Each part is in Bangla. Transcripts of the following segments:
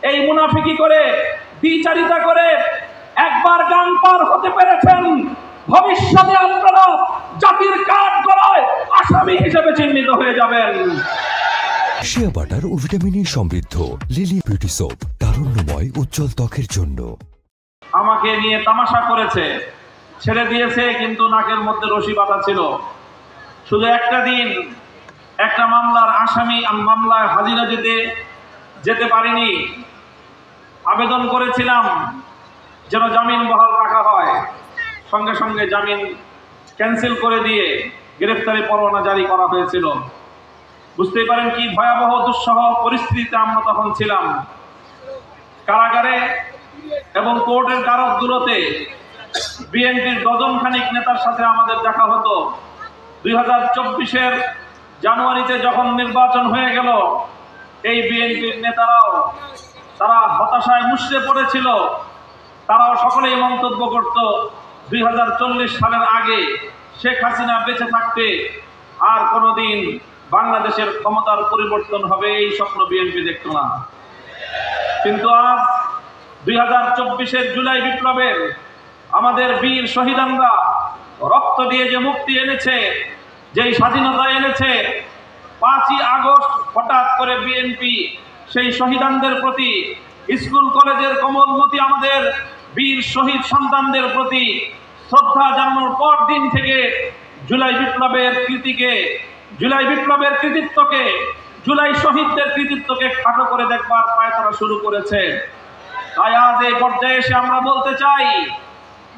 এই মুনাফিকি করে, দ্বিচারিতা করে একবার গান পার হতে পেরেছেন, ভবিষ্যতে আপনারা জাতির কাঠগড়ায় আসামি হিসেবে চিহ্নিত হয়ে যাবেন। শিয়া বাটার ও ভিটামিন সমৃদ্ধ লিলি বিউটি সোপ, তারুণ্যময় উজ্জ্বল ত্বকের জন্য। আমাকে নিয়ে তামাশা করেছে, ছেড়ে দিয়েছে, কিন্তু নাকের মধ্যে রশি বাঁধা ছিল। শুধু একটা দিন একটা মামলার আসামি, মামলায় হাজিরা যেতে পারিনি। আবেদন করেছিলাম যেন জামিন বহাল রাখা হয়, সঙ্গে সঙ্গে জামিন ক্যান্সেল করে দিয়ে গ্রেফতারি পরোয়ানা জারি করা হয়েছিল। বুঝতেই পারেন কি ভয়াবহ দুঃসহ পরিস্থিতিতে আমরা তখন ছিলাম। কারাগারে এবং কোর্টের কারাগুলোতে বিএনপির ডজনখানিক নেতার সাথে আমাদের দেখা হতো। 2024-এর জানুয়ারিতে যখন নির্বাচন হয়ে গেল, এই বিএনপির নেতারাও তারা হতাশায় মুষড়ে পড়েছিল। তারাও সকলেই মন্তব্য করত 2040 সালের আগে শেখ হাসিনা বেঁচে থাকতে আর কোনোদিন বাংলাদেশের ক্ষমতার পরিবর্তন হবে এই স্বপ্ন বিএনপি দেখত না। কিন্তু আজ 2024-এর জুলাই বিপ্লবের আমাদের বীর শহীদানরা রক্ত দিয়ে যে মুক্তি এনেছে, যেই স্বাধীনতা এনেছে, 5ই আগস্ট হঠাৎ করে বিএনপি সেই শহীদানদের প্রতি, স্কুল কলেজের কোমলমতি আমাদের বীর শহীদ সন্তানদের প্রতি শ্রদ্ধা জানানোর পর দিন থেকে জুলাই বিপ্লবের কৃতিত্বকে, জুলাই শহীদদের কৃতিত্বকে খাটো করে দেখবার পায়তারা শুরু করেছে। তাই আজ এই পর্যায়ে এসে আমরা বলতে চাই,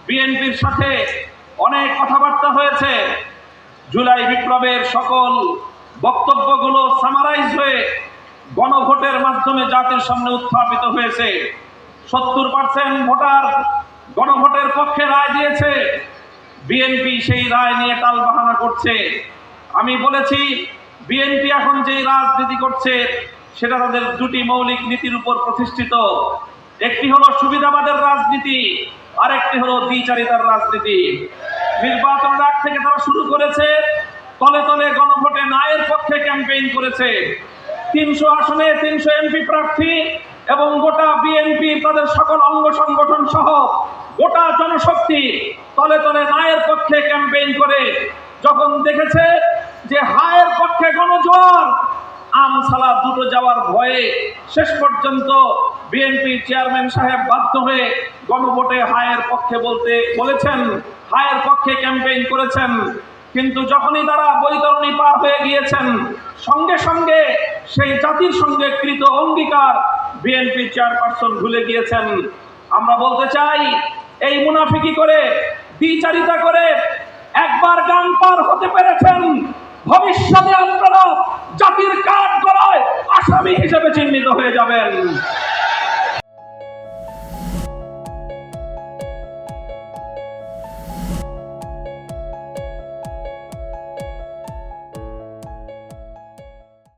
বিএনপির সাথে অনেক কথাবার্তা হয়েছে। জুলাই বিপ্লবের সকল বক্তব্যগুলো সামারাইজ হয়ে গণভোটের মাধ্যমে জাতির সামনে উত্থাপিত হয়েছে। 70% ভোটার গণভোটের পক্ষে রায় দিয়েছে। বিএনপি সেই রায় নিয়ে টালবাহানা করছে। আমি বলেছি, বিএনপি এখন যে রাজনীতি করছে সেটা তাদের দুটি মৌলিক নীতির উপর প্রতিষ্ঠিত। একটি হলো সুবিধাবাদের রাজনীতি, আর একটি হলো দ্বিচারিতার রাজনীতি। নির্বাচনের আগ থেকে তারা শুরু করেছে তলে তলে গণভোটে নায়ের পক্ষে ক্যাম্পেইন করেছে। 300 আসনে 300 এমপি প্রার্থী এবং গোটা বিএনপি তাদের সকল অঙ্গ সংগঠন সহ গোটা জনশক্তি তলে তলে নায়ের পক্ষে ক্যাম্পেইন করে যখন দেখেছে যে হায়ের পক্ষে গণজোয়ার, আমসালা দুটো যাওয়ার ভয়ে শেষ পর্যন্ত বিএনপি চেয়ারম্যান সাহেব বাধ্য হয়ে গণভোটে হায়ের পক্ষে বলেছেন, হায়ের পক্ষে ক্যাম্পেইন করেছেন। কিন্তু যখনই তারা বৈতরণী পার হয়ে গিয়েছেন, সঙ্গে সঙ্গে সেই জাতির সঙ্গে কৃত অঙ্গীকার বিএনপি চেয়ারপারসন ভুলে গিয়েছেন। আমরা বলতে চাই, এই মুনাফিকি করে, দ্বিচারিতা করে একবার গান পার হতে পেরেছেন, ভবিষ্যতে আপনারা জাতির কাঠগড়ায় আসামি হিসেবে চিহ্নিত হয়ে যাবেন।